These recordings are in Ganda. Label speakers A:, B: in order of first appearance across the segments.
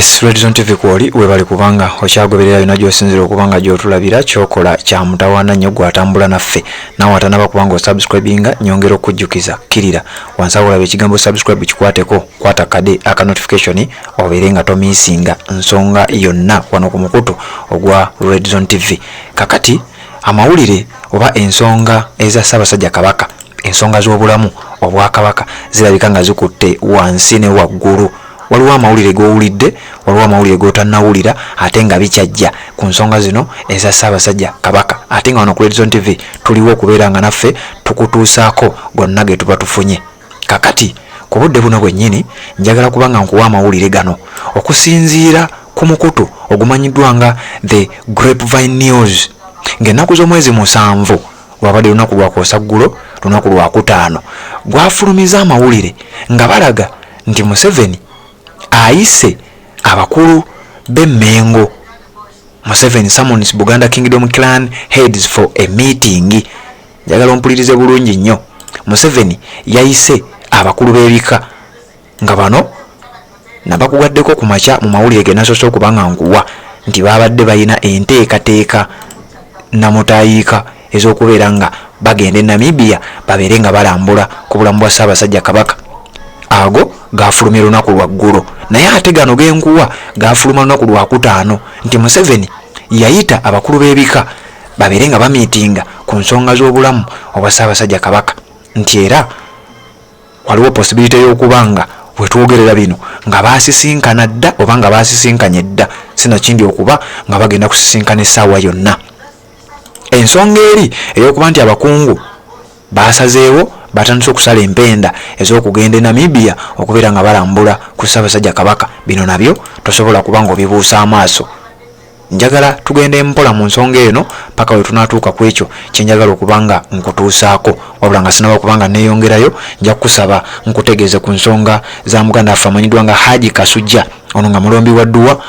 A: Yes, Redzone TV kwoli webali kubanga okyagoberera bino gy'osinzira okubanga gy'otulabira kyokola kya mutawaana nnyo gwatambula naffe nawe atanaba kubanga osubscribinga nyongera okujjukiza kirira wansi awo olaba ekigambo subscribe kikwateko kwata kade aka notification obeere nga tomisinga nsonga yonna wano ku mukutu ogwa Redzone TV. Kakati amawulire oba ensonga eza Ssaabasajja Kabaka, ensonga z'obulamu obwa Kabaka zirabika nga zikutte wansi ne waggulu. Waliwo amawulire g'owulidde, waliwo amawulire g'otannawulira ate nga bikyajja ku nsonga zino eza Ssaabasajja Kabaka. Ate nga wano ku Redzone TV tuliwo okubeera nga naffe tukutuusaako gonna ge tuba tufunye. Kakati ku budde buno bwennyini njagala kubanga nkuwa amawulire gano okusinziira ku mukutu ogumanyiddwa nga The Grapevine News. Ng'ennaku z'omwezi 7 wabadde lunaku lwa Kosaggulo, lunaku lwa Kutaano, gwafulumiza amawulire nga balaga nti Museveni ayise abakulu b'Emmengo. Museveni summons Buganda Kingdom clan heads for a meeting. Njagala ompulirize bulungi nnyo. Museveni yayise abakulu b'ebika nga bano nabakugaddeko ku makya mu mawulire ge nasoose okubanga nkuwa nti babadde bayina enteekateeka namutayiika ez'okubeera nga bagenda e Namibia babeere nga balambula ku bulamu bwa Ssaabasajja Kabaka. Ago gafulumye lunaku lwa ggulo, naye ate gano genkuwa gafuluma lunaku lwa Kutaano nti Museveni yayita abakulu b'ebika babeere nga bamiitinga ku nsonga z'obulamu obwa Ssaabasajja Kabaka, nti era waliwo possibility y'okubanga bwe twogerera bino nga baasisinkana dda oba nga baasisinkanye dda, sinakindi okuba nga bagenda kusisinkana essaawa yonna. Ensonga eri ey'okuba nti abakungu basazeewo batandise okusala empenda ez'okugenda e Namibia okubeera nga balambula ku Ssaabasajja Kabaka, bino nabyo tosobola kuba nga obibuusa amaaso. Njagala tugende mpola mu nsonga eno paka we tunaatuuka ku ekyo kyenjagala okubanga nkutuusaako, wabula nga sinaba kubanga neeyongerayo nja kusaba nkutegeeze ku nsonga za muganda waffe amanyiddwa nga Haji Kasujja. Ono nga mulombi wa dduwa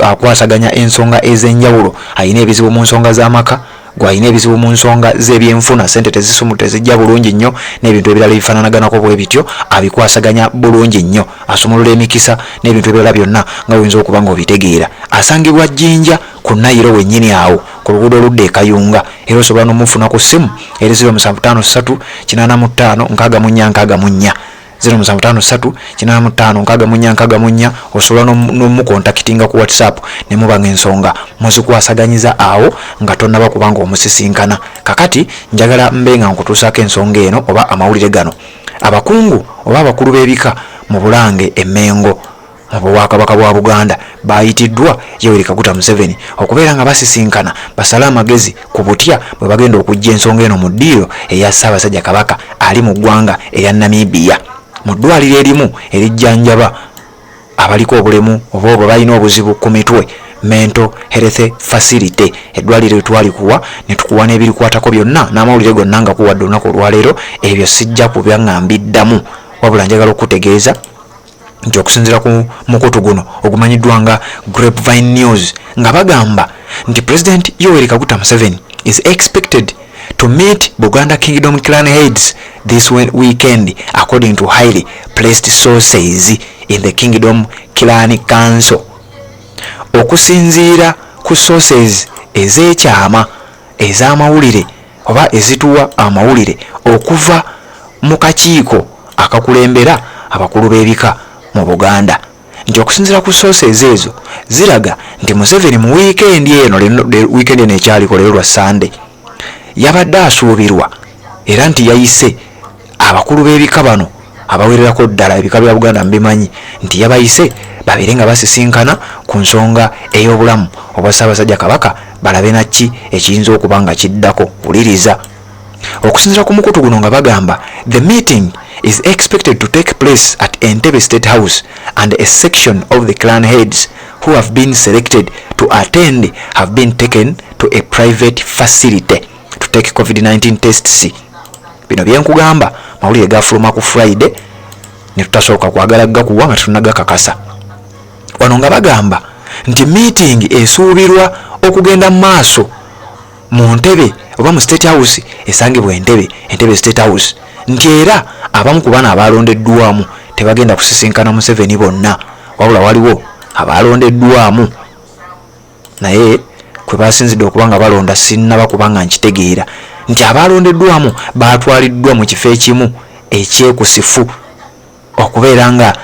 A: akwasaganya ensonga ez'enjawulo. Ayina ebizibu mu nsonga z'amaka, gwayina ebizibu mu nsonga z'ebyenfuna, sente tezisumu tezijja bulungi nnyo n'ebintu ebirala ebifaananaganako bwe bityo abikwasaganya bulungi nnyo, asumulula emikisa n'ebintu ebirala byonna nga oyinza okuba nga obitegeera. Asangibwa Jjinja ku Nayiro wennyini awo ku luguudo oludda e Kayunga, era osobola n'omufuna ku ssimu eri 0753 85 64 0753 85 64 osobola n'omukontakitinga ku WhatsApp ne mubanga ensonga muzikwasaganyiza awo nga tonnaba kubanga omusisinkana. Kakati njagala mbe nga nkutuusaako ensonga eno oba amawulire gano. Abakungu oba abakulu b'ebika mu Bulange Emmengo mu Bwakabaka bwa Buganda bayitiddwa Yoweri Kaguta Museveni okubeera nga basisinkana basale amagezi ku butya bwe bagenda okujja ensonga eno mu ddiiro eya Ssaabasajja Kabaka ali mu ggwanga erya Namibia, mu ddwaliro erimu erijjanjaba abaliko obulemu oba obo balina obuzibu ku mitwe, mental health facility. Eddwaliro twalikuwa ne tukuwa n'ebirikwatako byonna n'amawulire gonna nga kuwadde olunaku olwaleero, ebyo sijja kubyangambiddamu, wabula njagala okutegeeza nti okusinziira ku mukutu guno ogumanyiddwa nga Grapevine News nga bagamba nti President Yoweri Kaguta Museveni is expected to meet Buganda Kingdom clan heads this weekend, according to highly placed sources in the Kingdom Clan Council. Okusinziira ku sources ez'ekyama ez'amawulire oba ezituwa amawulire okuva mu kakiiko akakulembera abakulu b'ebika mu Buganda, nti okusinziira ku sources ezo ziraga nti Museveni mu weekend eno, weekend eno ekyaliko leero lwa Sunday, yabadde asuubirwa era nti yayise abakulu b'ebika bano abawererako ddala, ebika bya Buganda mbimanyi, nti yabayise babeere nga basisinkana ku nsonga ey'obulamu obwa Ssaabasajja Kabaka balabe nakki ekiyinza okuba nga kiddako. Wuliriza okusinziira ku mukutu guno nga bagamba the meeting is expected to take place at Entebbe State House and a section of the clan heads who have been selected to attend have been taken to a private facility to take COVID-19 tests. Bino byenkugamba mawulire gafuluma ku Friday ne tutasooka kwagala gakuwa nga tunagakakasa. Wano nga bagamba nti meeting esuubirwa okugenda mu maaso mu Ntebe oba mu State House esangibwa Entebbe State House, nti era abamu ku bana abalondeddwamu tebagenda kusisinkana Museveni bonna, wabula waliwo abalondeddwamu naye kwe basinzidde okubanga balonda sinnaba kubanga nkitegeera nti abalondeddwamu batwaliddwa mu kifo ekimu ekyekusifu okubeera nga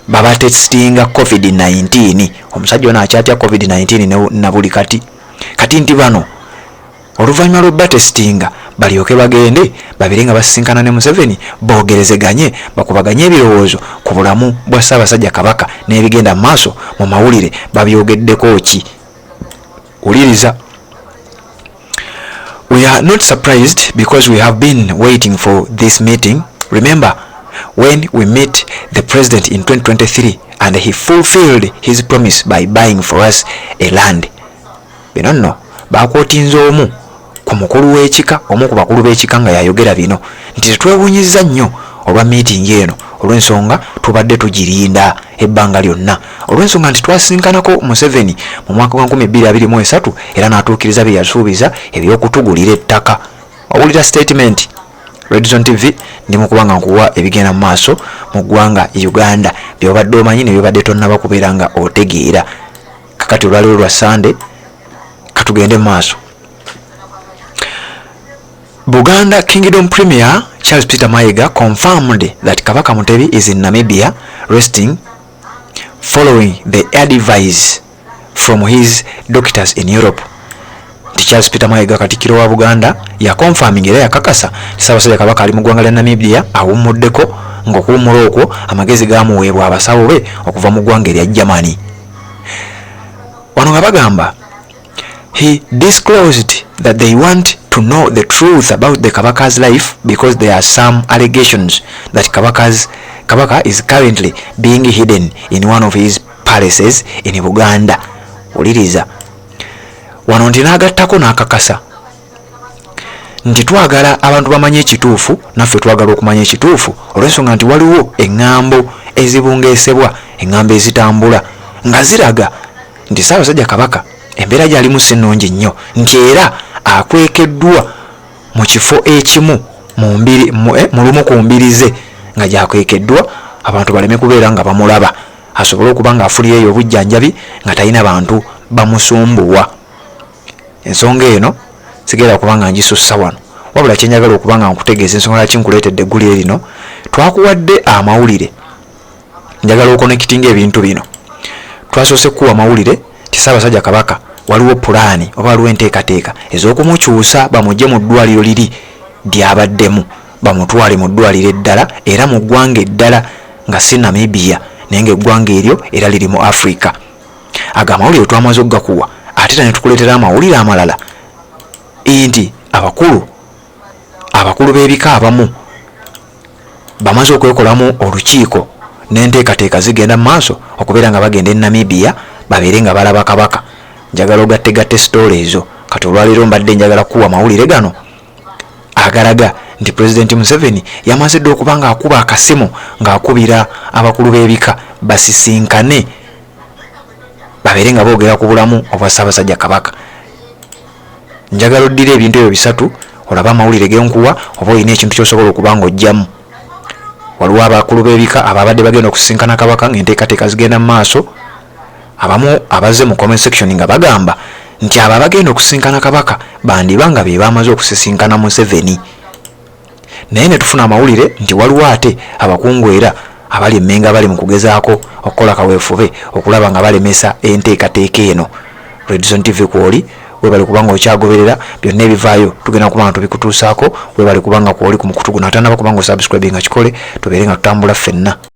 A: babatestinga COVID-19. Omusajja ono akyatya COVID-19 na buli kati nti bano oluvannyuma lw'obatestinga balyoke bagende babire nga basisinkana ne Museveni boogerezeganye bakubaganye ebirowoozo ku bulamu bwa Ssaabasajja Kabaka n'ebigenda maaso mu mawulire babyogeddeko ki. Uliriza. We are not surprised because we have been waiting for this meeting. Remember when we met the president in 2023 and he fulfilled his promise by buying for us a land. Bino nno bakotinze omu ku mukulu w'ekika omu ku bakulu b'ekika nga yayogera bino nti tetwewuunyizza nnyo olwa meeting eno olw'ensonga tubadde tugirinda ebbanga lyonna olw'ensonga nti twasinkanako Museveni mu mwaka gwa 2023 era n'atuukiriza bye yasuubiza eby'okutugulira ettaka. Owulira statement. Red Zone TV ndi mukubanga nkuwa ebigenda mu maaso mu ggwanga Uganda byobadde omanyi ne byobadde tonnaba kubeera nga otegeera. Kakati olwaliwo lwa Sunday katugende mu maaso. Buganda Kingdom Premier Charles Peter Mayiga confirmed that Kabaka Mutebi is in Namibia resting following the advice from his doctors in Europe. Charles Peter Mayiga Katikiro wa Buganda ya confirming era yakakasa Ssaabasajja Kabaka ali mu ggwanga lya Namibia awumuddeko ng'okuwummula okwo amagezi gaamuweebwa abasawo be okuva mu ggwanga erya Germany. Wano nga bagamba he disclosed that they want to know the truth about the Kabaka's life because there are some allegations that Kabaka is currently being hidden in one of his palaces in Buganda. Uliriza. Wano nti n'agattako n'akakasa nti twagala abantu bamanye ekituufu naffe twagala okumanya ekituufu olw'ensonga nti waliwo eŋŋambo ezibungeesebwa eŋŋambo ezitambula nga ziraga nti Ssaabasajja Kabaka embeera gy'alimu si nnungi nnyo nti era akwekeddwa mu kifo ekimu mu lumu ku mbirize nga gyakwekeddwa abantu baleme kubeera nga bamulaba asobole okuba nga afulireyo obujjanjabi nga talina bantu bamusumbuwa. Ensonga eno sigera kubanga ngisussa wano wabula kyenjagala okubanga nkutegeeza ensonga laki nkuleetedde eggulire lino twakuwadde amawulire njagala okonekitinga ebintu bino. Twasoose kuwa amawulire ti Ssaabasajja Kabaka waliwo pulaani oba waliwo enteekateeka ez'okumukyusa bamugye mu ddwaliro liri ly'abaddemu bamutwale mu ddwaliro eddala era mu ggwanga eddala nga si Namibia naye ng'eggwanga eryo era liri mu Africa. Ago amawulire twamaze okugakuwa ate ne tukuleetera amawulire amalala nti abakulu b'ebika abamu bamaze okwekolamu olukiiko n'enteekateeka zigenda mu maaso okubeera nga bagenda e Namibia babeere nga balaba Kabaka. Njagala ogattegatte sitoola ezo kati olwaleero mbadde njagala kuwa amawulire gano agalaga nti Pulezidenti Museveni yamaze dde okuba nga akuba akasimu ng'akubira abakulu b'ebika basisinkane babeere nga boogera ku bulamu obwa Ssaabasajja Kabaka. Njagala oddira ebintu ebyo bisatu olaba amawulire genkuwa oba olina ekintu ky'osobola okuba nga ojjamu. Waliwo abakulu b'ebika ababadde bagenda okusisinkana Kabaka ng'enteekateeka zigenda mu maaso abamu abazze mu comment section nga bagamba nti abo abagenda okusisinkana Kabaka bandiba nga be bamaze okusisinkana Museveni. Naye ne tufuna amawulire nti waliwo ate abakungu era abali emmenga bali mu kugezaako okukola kaweefube okulaba nga balemesa enteekateeka eno. Red Zone TV kwoli webali kubanga okyagoberera byonna ebivaayo tugenda kuba nga tubikutuusaako webali kubanga kwoli ku mukutu guno ate naba kubanga osubscribe nga kikole tubeere nga tutambula ffenna.